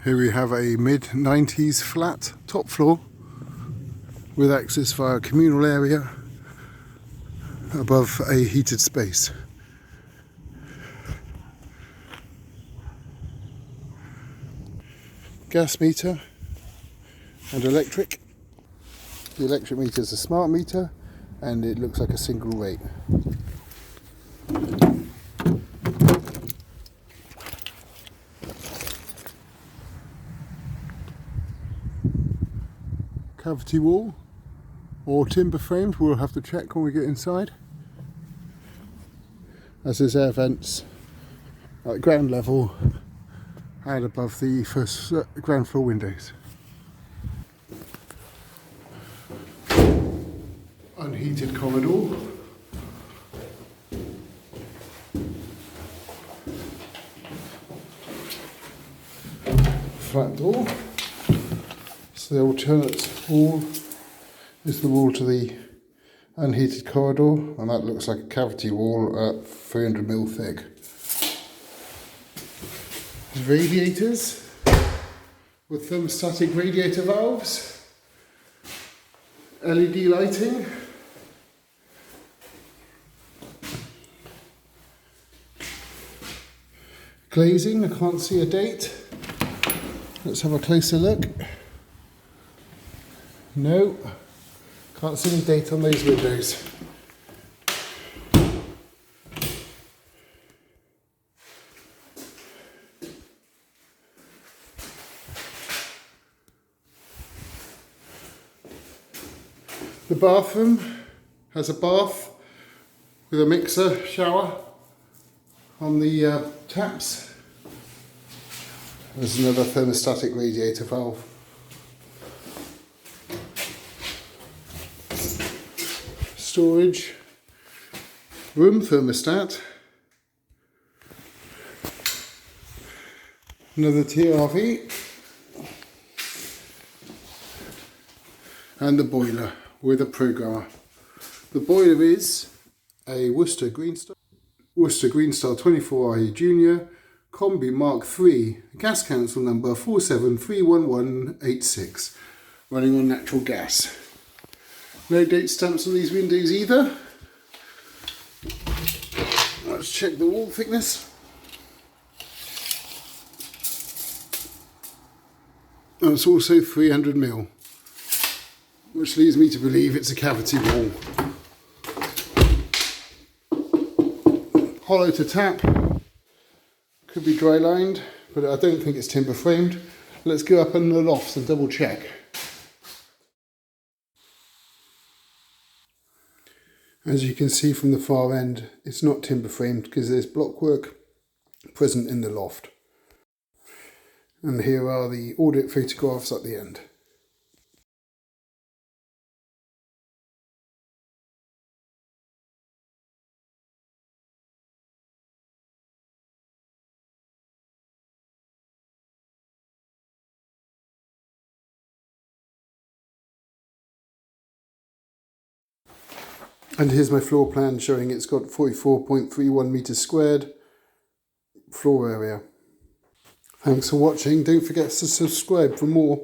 Here we have a mid-90s flat top floor with access via a communal area above a heated space. Gas meter and electric. The electric meter is a smart meter and it looks like a single rate. Cavity wall or timber frames, we'll have to check when we get inside. As there's air vents at ground level and above the first ground floor windows. Unheated corridor. Flat door. So the alternate wall is the wall to the unheated corridor, and that looks like a cavity wall at 300mm thick. Radiators with thermostatic radiator valves, LED lighting, glazing. I can't see a date. Let's have a closer look. No, can't see any date on those windows. The bathroom has a bath with a mixer shower on the taps. There's another thermostatic radiator valve. Storage, room thermostat, another TRV, and the boiler with a programmer. The boiler is a Worcester Green Star 24i Junior Combi Mark III, gas council number 4731186, running on natural gas. No date stamps on these windows either. Let's check the wall thickness. And it's also 300mm, which leads me to believe it's a cavity wall. Hollow to tap, could be dry lined, but I don't think it's timber framed. Let's go up in the lofts and double check. As you can see from the far end, it's not timber framed because there's blockwork present in the loft. And here are the audit photographs at the end. And here's my floor plan showing it's got 44.31 meters squared floor area. Thanks for watching. Don't forget to subscribe for more.